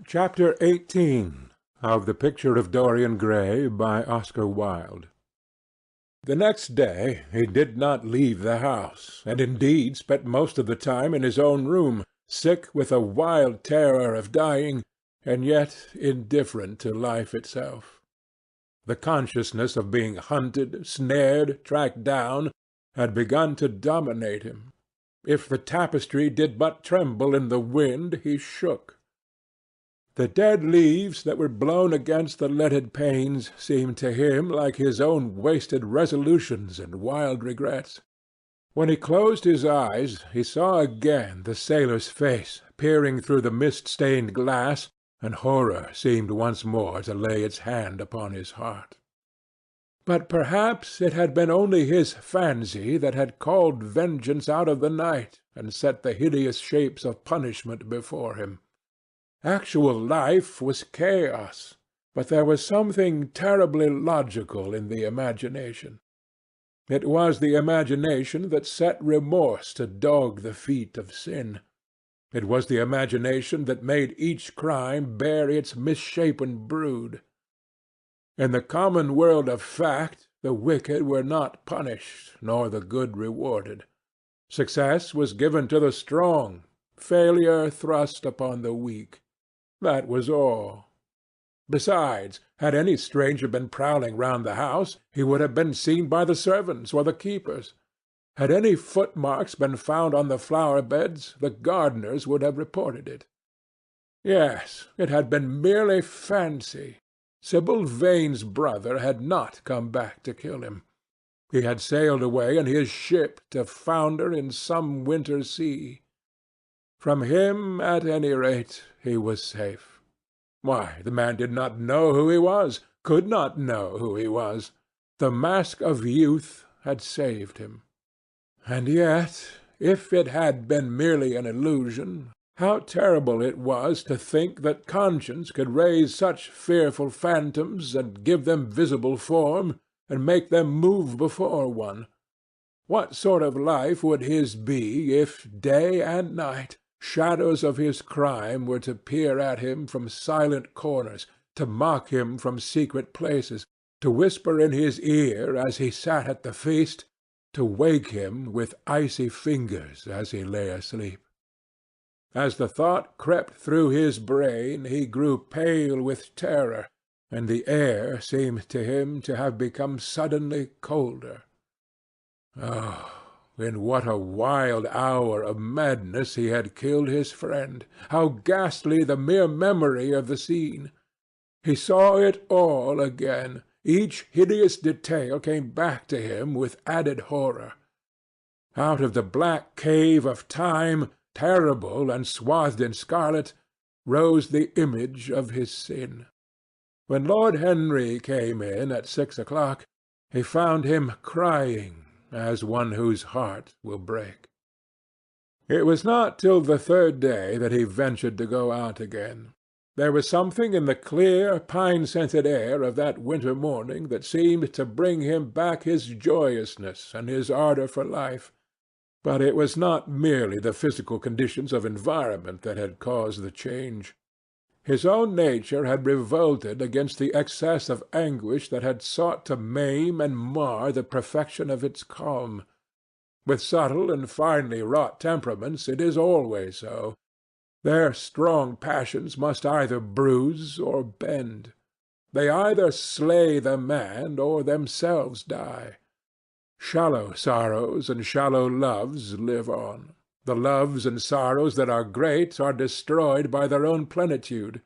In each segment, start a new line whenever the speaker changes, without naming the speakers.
Chapter 18 of The Picture of Dorian Gray by Oscar Wilde. The next day he did not leave the house, and indeed spent most of the time in his own room, sick with a wild terror of dying, and yet indifferent to life itself. The consciousness of being hunted, snared, tracked down, had begun to dominate him. If the tapestry did but tremble in the wind, he shook. The dead leaves that were blown against the leaded panes seemed to him like his own wasted resolutions and wild regrets. When he closed his eyes, he saw again the sailor's face peering through the mist-stained glass, and horror seemed once more to lay its hand upon his heart. But perhaps it had been only his fancy that had called vengeance out of the night and set the hideous shapes of punishment before him. Actual life was chaos, but there was something terribly logical in the imagination. It was the imagination that set remorse to dog the feet of sin. It was the imagination that made each crime bear its misshapen brood. In the common world of fact, the wicked were not punished, nor the good rewarded. Success was given to the strong, failure thrust upon the weak. That was all. Besides, had any stranger been prowling round the house, he would have been seen by the servants or the keepers. Had any footmarks been found on the flower-beds, the gardeners would have reported it. Yes, it had been merely fancy. Sibyl Vane's brother had not come back to kill him. He had sailed away in his ship to founder in some winter sea. From him, at any rate, he was safe. Why, the man did not know who he was, could not know who he was. The mask of youth had saved him. And yet, if it had been merely an illusion, how terrible it was to think that conscience could raise such fearful phantoms and give them visible form, and make them move before one. What sort of life would his be if, day and night, shadows of his crime were to peer at him from silent corners, to mock him from secret places, to whisper in his ear as he sat at the feast, to wake him with icy fingers as he lay asleep? As the thought crept through his brain, he grew pale with terror, and the air seemed to him to have become suddenly colder. Oh! In what a wild hour of madness he had killed his friend! How ghastly the mere memory of the scene! He saw it all again. Each hideous detail came back to him with added horror. Out of the black cave of time, terrible and swathed in scarlet, rose the image of his sin. When Lord Henry came in at 6 o'clock, he found him crying, as one whose heart will break. It was not till the third day that he ventured to go out again. There was something in the clear, pine-scented air of that winter morning that seemed to bring him back his joyousness and his ardour for life. But it was not merely the physical conditions of environment that had caused the change. His own nature had revolted against the excess of anguish that had sought to maim and mar the perfection of its calm. With subtle and finely wrought temperaments it is always so. Their strong passions must either bruise or bend. They either slay the man or themselves die. Shallow sorrows and shallow loves live on. The loves and sorrows that are great are destroyed by their own plenitude.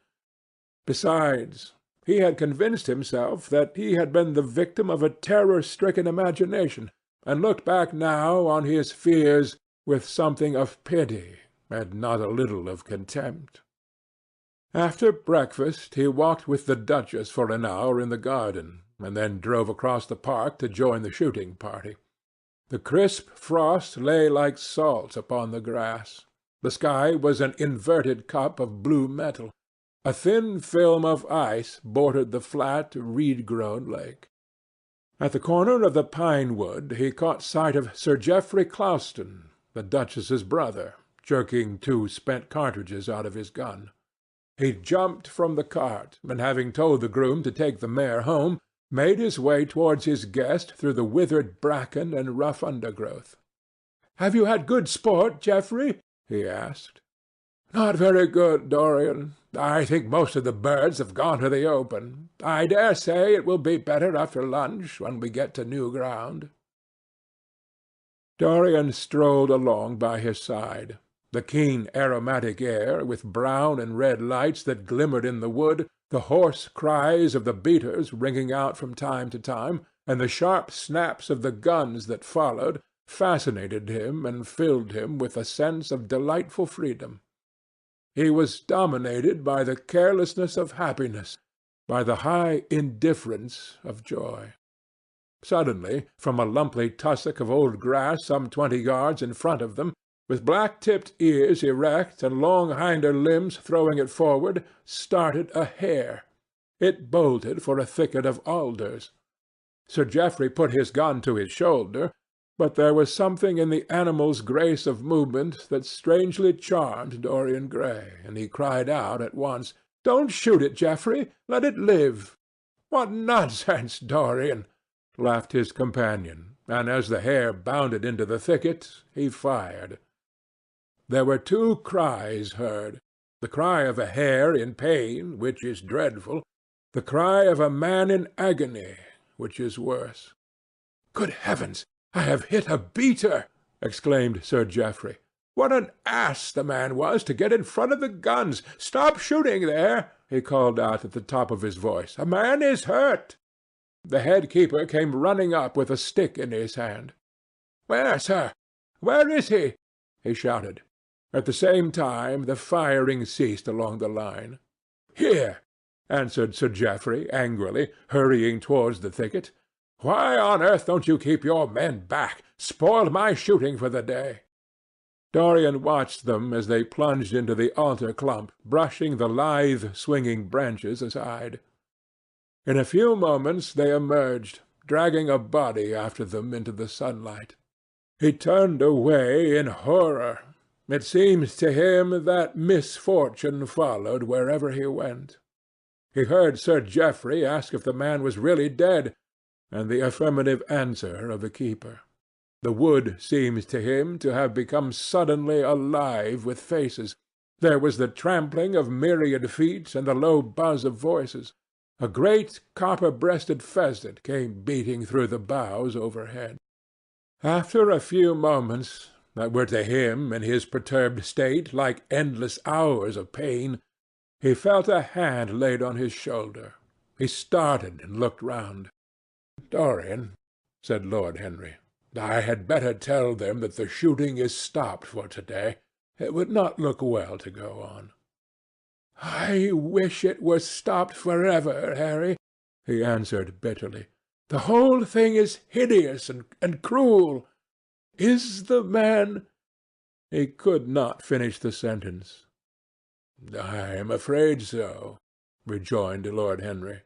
Besides, he had convinced himself that he had been the victim of a terror-stricken imagination, and looked back now on his fears with something of pity and not a little of contempt. After breakfast he walked with the Duchess for an hour in the garden, and then drove across the park to join the shooting party. The crisp frost lay like salt upon the grass. The sky was an inverted cup of blue metal. A thin film of ice bordered the flat, reed-grown lake. At the corner of the pine-wood he caught sight of Sir Geoffrey Clouston, the Duchess's brother, jerking 2 spent cartridges out of his gun. He jumped from the cart, and having told the groom to take the mare home, made his way towards his guest through the withered bracken and rough undergrowth. "Have you had good sport, Geoffrey?" he asked. "Not very good, Dorian. I think most of the birds have gone to the open. I dare say it will be better after lunch, when we get to new ground." Dorian strolled along by his side. The keen aromatic air, with brown and red lights that glimmered in the wood, the hoarse cries of the beaters ringing out from time to time, and the sharp snaps of the guns that followed, fascinated him and filled him with a sense of delightful freedom. He was dominated by the carelessness of happiness, by the high indifference of joy. Suddenly, from a lumpy tussock of old grass some 20 yards in front of them, with black-tipped ears erect and long hinder limbs throwing it forward, started a hare. It bolted for a thicket of alders. Sir Geoffrey put his gun to his shoulder, but there was something in the animal's grace of movement that strangely charmed Dorian Gray, and he cried out at once, "Don't shoot it, Geoffrey! Let it live!" "What nonsense, Dorian!" laughed his companion, and as the hare bounded into the thicket, he fired. There were 2 cries heard: the cry of a hare in pain, which is dreadful; the cry of a man in agony, which is worse. "Good heavens! I have hit a beater!" exclaimed Sir Geoffrey. "What an ass the man was to get in front of the guns! Stop shooting there!" he called out at the top of his voice. "A man is hurt!" The head keeper came running up with a stick in his hand. "Where, sir? Where is he?" he shouted. At the same time the firing ceased along the line. "Here," answered Sir Geoffrey angrily, hurrying towards the thicket. "Why on earth don't you keep your men back? Spoiled my shooting for the day." Dorian watched them as they plunged into the alder clump, brushing the lithe, swinging branches aside. In a few moments they emerged, dragging a body after them into the sunlight. He turned away in horror. It seemed to him that misfortune followed wherever he went. He heard Sir Geoffrey ask if the man was really dead, and the affirmative answer of the keeper. The wood seemed to him to have become suddenly alive with faces. There was the trampling of myriad feet and the low buzz of voices. A great copper-breasted pheasant came beating through the boughs overhead. After a few moments, that were to him in his perturbed state like endless hours of pain, he felt a hand laid on his shoulder. He started and looked round. "Dorian," said Lord Henry, "I had better tell them that the shooting is stopped for to-day. It would not look well to go on." "I wish it were stopped forever, Harry," he answered bitterly. "The whole thing is hideous and cruel. Is the man—" He could not finish the sentence. "I am afraid so," rejoined Lord Henry.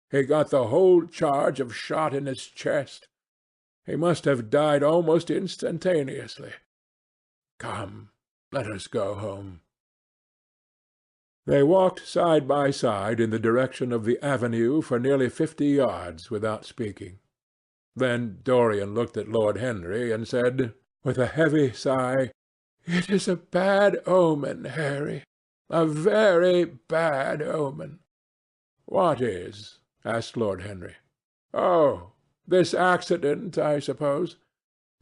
"He got the whole charge of shot in his chest. He must have died almost instantaneously. Come, let us go home." They walked side by side in the direction of the avenue for nearly 50 yards without speaking. Then Dorian looked at Lord Henry and said, with a heavy sigh, "It is a bad omen, Harry, a very bad omen." "What is?" asked Lord Henry. "Oh, this accident, I suppose.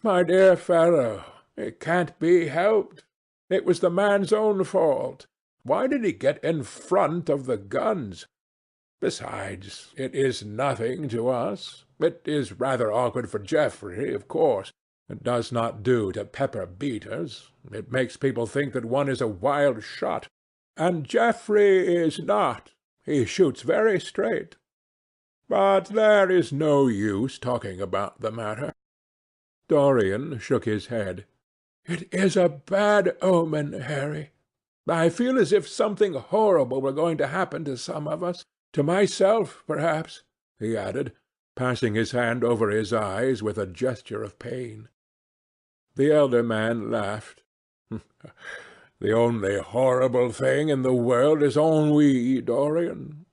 My dear fellow, it can't be helped. It was the man's own fault. Why did he get in front of the guns? Besides, it is nothing to us. It is rather awkward for Geoffrey, of course. It does not do to pepper beaters. It makes people think that one is a wild shot. And Geoffrey is not. He shoots very straight. But there is no use talking about the matter." Dorian shook his head. "It is a bad omen, Harry. I feel as if something horrible were going to happen to some of us. To myself, perhaps," he added, passing his hand over his eyes with a gesture of pain. The elder man laughed. The only horrible thing in the world is ennui, Dorian.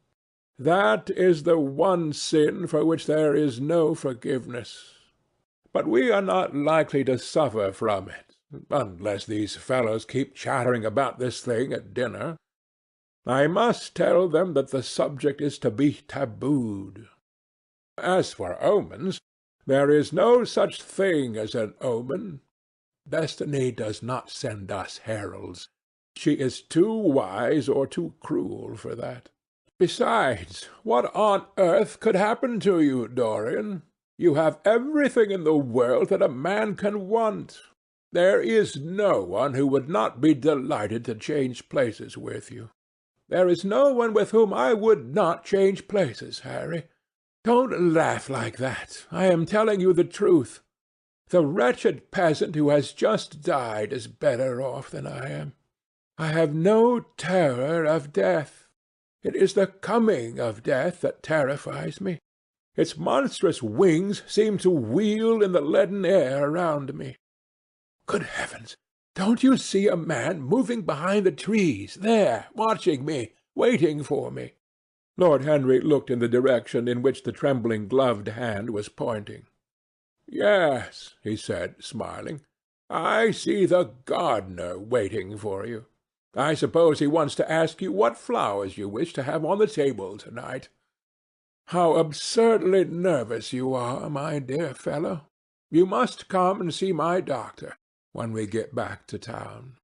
That is the one sin for which there is no forgiveness. But we are not likely to suffer from it, unless these fellows keep chattering about this thing at dinner. I must tell them that the subject is to be tabooed. As for omens, there is no such thing as an omen. Destiny does not send us heralds. She is too wise or too cruel for that. Besides, what on earth could happen to you, Dorian? You have everything in the world that a man can want. There is no one who would not be delighted to change places with you. There is no one with whom I would not change places, Harry. Don't laugh like that. I am telling you the truth. The wretched peasant who has just died is better off than I am. I have no terror of death. It is the coming of death that terrifies me. Its monstrous wings seem to wheel in the leaden air around me. Good heavens! Don't you see a man moving behind the trees, there, watching me, waiting for me? Lord Henry looked in the direction in which the trembling gloved hand was pointing. Yes, he said, smiling. I see the gardener waiting for you. I suppose he wants to ask you what flowers you wish to have on the table to-night. How absurdly nervous you are, my dear fellow. You must come and see my doctor when we get back to town.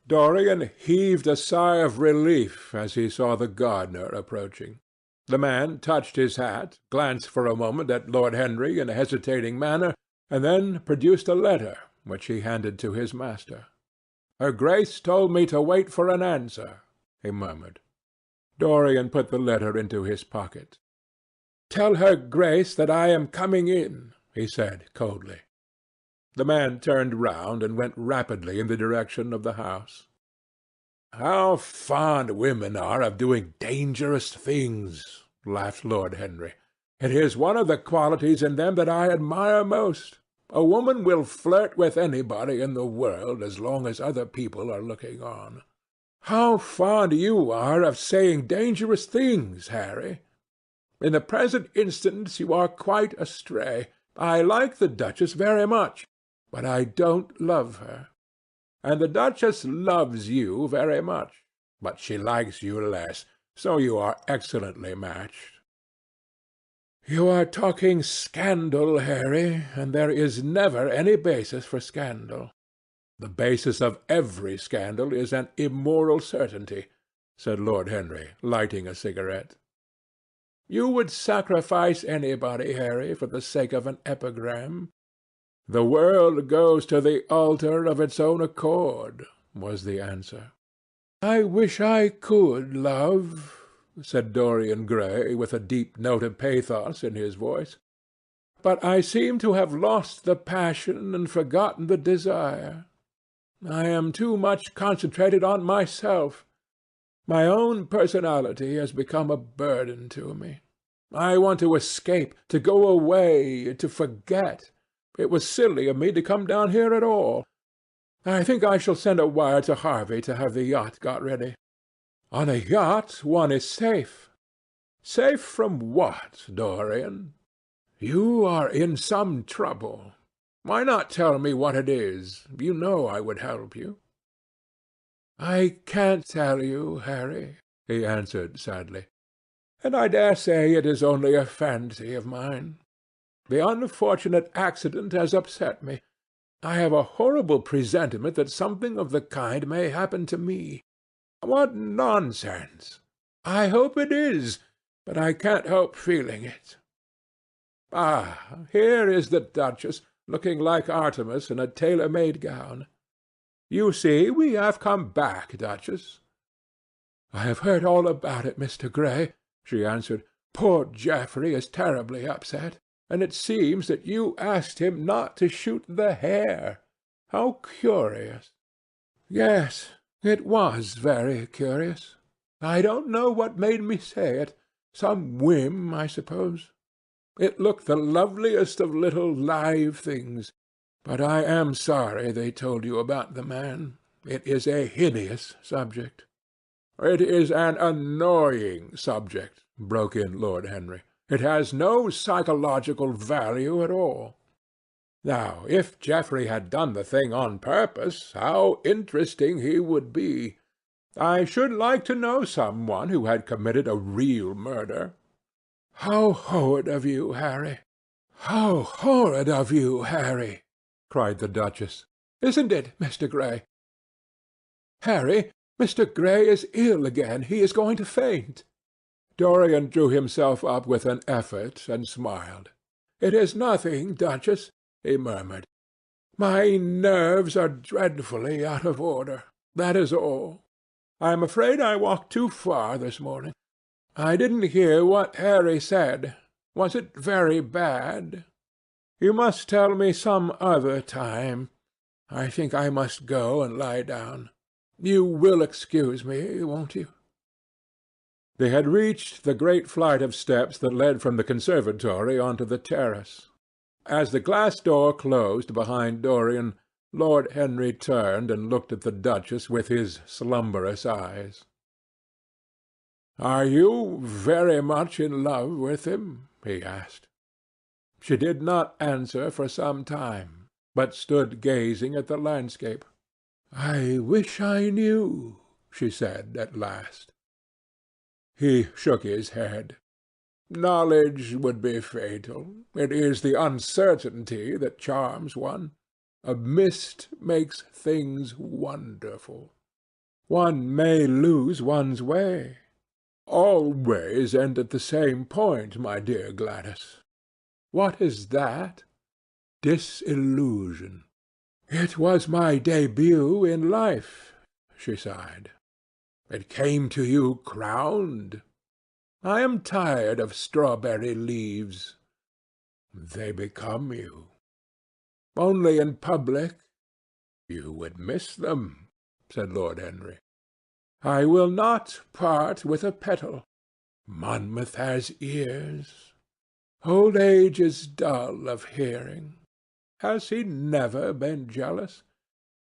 Dorian heaved a sigh of relief as he saw the gardener approaching. The man touched his hat, glanced for a moment at Lord Henry in a hesitating manner, and then produced a letter, which he handed to his master. "Her Grace told me to wait for an answer," he murmured. Dorian put the letter into his pocket. "Tell her Grace that I am coming in," he said coldly. The man turned round and went rapidly in the direction of the house. "How fond women are of doing dangerous things!" laughed Lord Henry. "It is one of the qualities in them that I admire most. A woman will flirt with anybody in the world as long as other people are looking on. How fond you are of saying dangerous things, Harry! In the present instance you are quite astray. I like the Duchess very much, but I don't love her. And the Duchess loves you very much, but she likes you less, so you are excellently matched." "You are talking scandal, Harry, and there is never any basis for scandal." "The basis of every scandal is an immoral certainty," said Lord Henry, lighting a cigarette. "You would sacrifice anybody, Harry, for the sake of an epigram?" "The world goes to the altar of its own accord," was the answer. "I wish I could love," said Dorian Gray, with a deep note of pathos in his voice. "But I seem to have lost the passion and forgotten the desire. I am too much concentrated on myself. My own personality has become a burden to me. I want to escape, to go away, to forget. It was silly of me to come down here at all. I think I shall send a wire to Harvey to have the yacht got ready. On a yacht one is safe." "Safe from what, Dorian?" "You are in some trouble. Why not tell me what it is? You know I would help you." "I can't tell you, Harry," he answered sadly, "and I dare say it is only a fancy of mine. The unfortunate accident has upset me. I have a horrible presentiment that something of the kind may happen to me." "What nonsense!" "I hope it is, but I can't help feeling it. Ah, here is the Duchess, looking like Artemis in a tailor-made gown. You see, we have come back, Duchess." "I have heard all about it, Mr. Gray," she answered. "Poor Geoffrey is terribly upset, and it seems that you asked him not to shoot the hare. How curious!" "Yes, it was very curious. I don't know what made me say it. Some whim, I suppose. It looked the loveliest of little live things. But I am sorry they told you about the man. It is a hideous subject." "It is an annoying subject," broke in Lord Henry. "It has no psychological value at all. Now, if Geoffrey had done the thing on purpose, how interesting he would be! I should like to know some one who had committed a real murder." "How horrid of you, Harry! How horrid of you, Harry!" cried the Duchess. "Isn't it, Mr. Gray? Harry, Mr. Gray is ill again. He is going to faint." Dorian drew himself up with an effort and smiled. "It is nothing, Duchess," he murmured. "My nerves are dreadfully out of order. That is all. I am afraid I walked too far this morning. I didn't hear what Harry said. Was it very bad? You must tell me some other time. I think I must go and lie down. You will excuse me, won't you?" They had reached the great flight of steps that led from the conservatory on to the terrace. As the glass door closed behind Dorian, Lord Henry turned and looked at the Duchess with his slumberous eyes. "Are you very much in love with him?" he asked. She did not answer for some time, but stood gazing at the landscape. "I wish I knew," she said at last. He shook his head. "Knowledge would be fatal. It is the uncertainty that charms one. A mist makes things wonderful. One may lose one's way. All ways end at the same point, my dear Gladys." "What is that?" "Disillusion." "It was my début in life," she sighed. "It came to you crowned. I am tired of strawberry leaves. They become you. Only in public you would miss them," said Lord Henry. "I will not part with a petal. Monmouth has ears. Old age is dull of hearing. Has he never been jealous?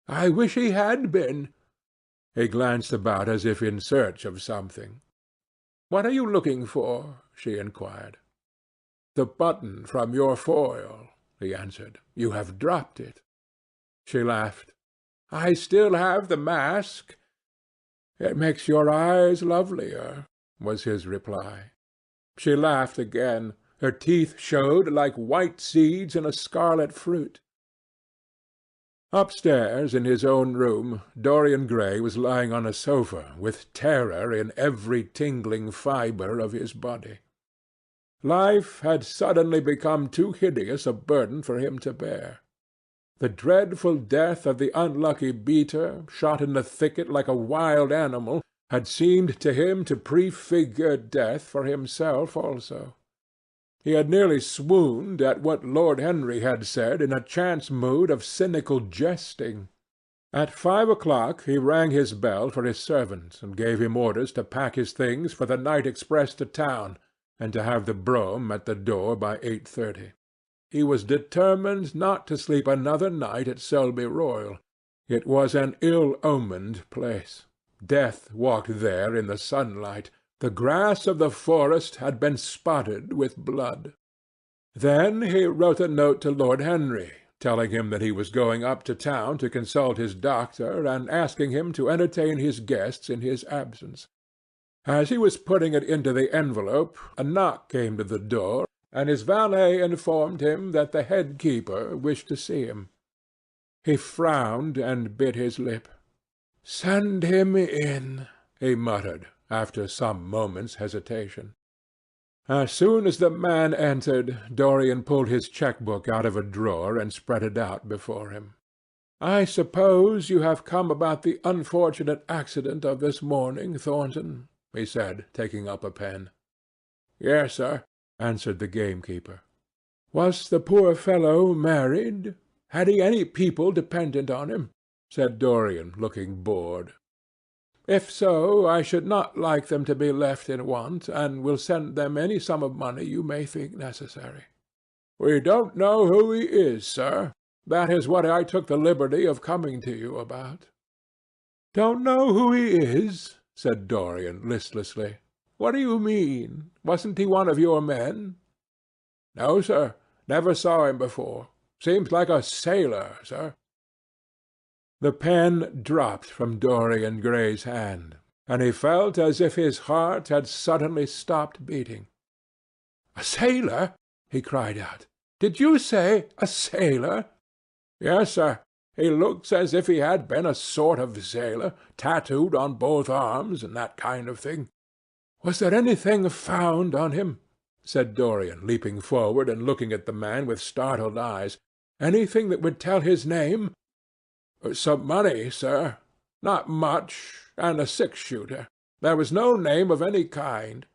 I wish he had been." He glanced about as if in search of something. "What are you looking for?" she inquired. "The button from your foil," he answered. "You have dropped it." She laughed. "I still have the mask." "It makes your eyes lovelier," was his reply. She laughed again. Her teeth showed like white seeds in a scarlet fruit. Upstairs in his own room, Dorian Gray was lying on a sofa with terror in every tingling fibre of his body. Life had suddenly become too hideous a burden for him to bear. The dreadful death of the unlucky beater, shot in the thicket like a wild animal, had seemed to him to prefigure death for himself also. He had nearly swooned at what Lord Henry had said in a chance mood of cynical jesting. At 5 o'clock he rang his bell for his servant, and gave him orders to pack his things for the night express to town, and to have the brougham at the door by 8:30. He was determined not to sleep another night at Selby Royal. It was an ill-omened place. Death walked there in the sunlight. The grass of the forest had been spotted with blood. Then he wrote a note to Lord Henry, telling him that he was going up to town to consult his doctor, and asking him to entertain his guests in his absence. As he was putting it into the envelope, a knock came to the door, and his valet informed him that the head keeper wished to see him. He frowned and bit his lip. "Send him in," he muttered, after some moments' hesitation. As soon as the man entered, Dorian pulled his cheque-book out of a drawer and spread it out before him. "I suppose you have come about the unfortunate accident of this morning, Thornton?" he said, taking up a pen. "Yes, sir," answered the gamekeeper. "Was the poor fellow married? Had he any people dependent on him?" said Dorian, looking bored. "If so, I should not like them to be left in want, and will send them any sum of money you may think necessary." "We don't know who he is, sir. That is what I took the liberty of coming to you about." "Don't know who he is?" said Dorian listlessly. "What do you mean? Wasn't he one of your men?" "No, sir. Never saw him before. Seems like a sailor, sir." The pen dropped from Dorian Gray's hand, and he felt as if his heart had suddenly stopped beating. "A sailor?" he cried out. "Did you say a sailor?" "Yes, sir. He looks as if he had been a sort of sailor, tattooed on both arms, and that kind of thing." "Was there anything found on him?" said Dorian, leaping forward and looking at the man with startled eyes. "Anything that would tell his name?" "Some money, sir. Not much, and a six-shooter. There was no name of any kind.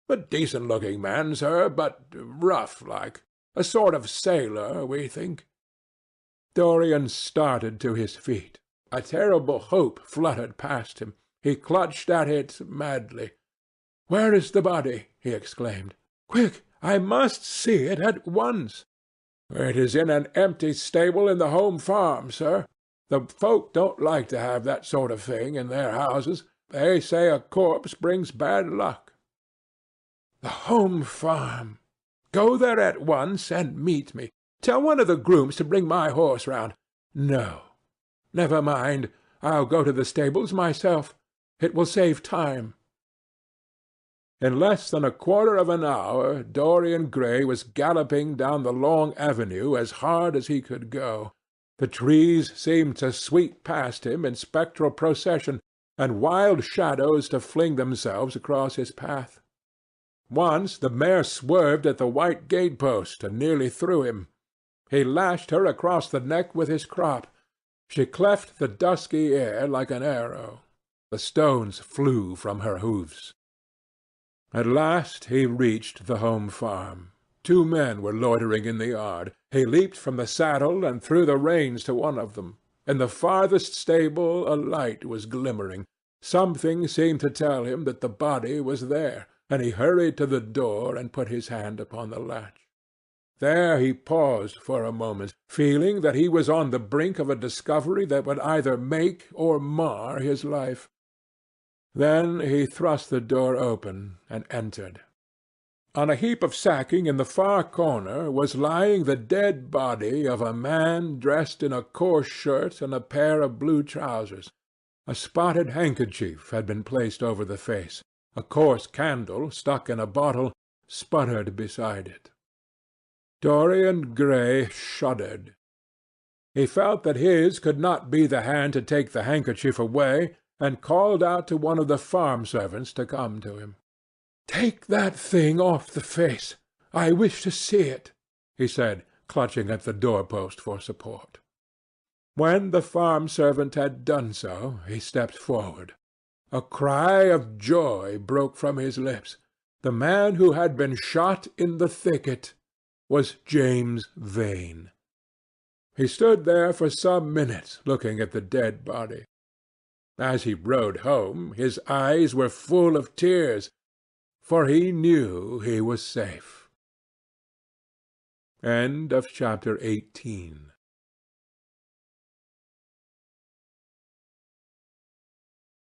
A decent-looking man, sir, but rough like. A sort of sailor, we think." Dorian started to his feet. A terrible hope fluttered past him. He clutched at it madly. "Where is the body?" he exclaimed. "Quick! I must see it at once." "It is in an empty stable in the home farm, sir. The folk don't like to have that sort of thing in their houses. They say a corpse brings bad luck." "The home farm! Go there at once and meet me. Tell one of the grooms to bring my horse round. No, never mind. I'll go to the stables myself. It will save time." In less than a quarter of an hour Dorian Gray was galloping down the long avenue as hard as he could go. The trees seemed to sweep past him in spectral procession, and wild shadows to fling themselves across his path. Once the mare swerved at the white gate-post and nearly threw him. He lashed her across the neck with his crop. She cleft the dusky air like an arrow. The stones flew from her hoofs. At last he reached the home farm. 2 men were loitering in the yard. He leaped from the saddle and threw the reins to one of them. In the farthest stable a light was glimmering. Something seemed to tell him that the body was there, and he hurried to the door and put his hand upon the latch. There he paused for a moment, feeling that he was on the brink of a discovery that would either make or mar his life. Then he thrust the door open and entered. On a heap of sacking in the far corner was lying the dead body of a man dressed in a coarse shirt and a pair of blue trousers. A spotted handkerchief had been placed over the face. A coarse candle, stuck in a bottle, sputtered beside it. Dorian Gray shuddered. He felt that his could not be the hand to take the handkerchief away, and called out to one of the farm servants to come to him. "Take that thing off the face. I wish to see it," he said, clutching at the door-post for support. When the farm servant had done so, he stepped forward. A cry of joy broke from his lips. The man who had been shot in the thicket was James Vane. He stood there for some minutes looking at the dead body. As he rode home, his eyes were full of tears, for he knew he was safe. End of chapter 18.